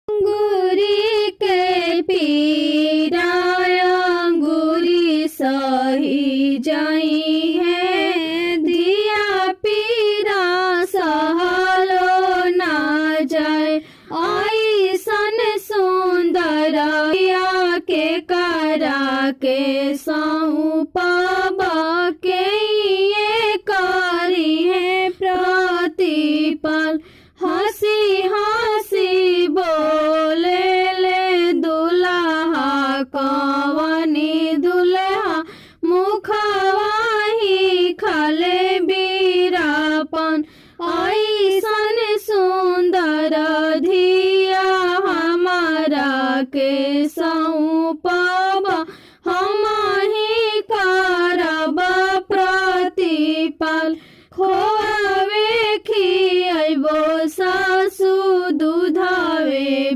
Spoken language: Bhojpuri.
अंगूरी के पीरा अंगूरी सही जाई है, दिया पीरा सहलो ना जाए। ऐसन सुंदर के करा के सौंपब के ये करी है प्रतिपाल। हंसी हंसी बोले ले दुल्हा कवनी दुल्हा मुखवा ही खाले बीरापन। ऐसन सुंदर धिया हमारा के सौंपा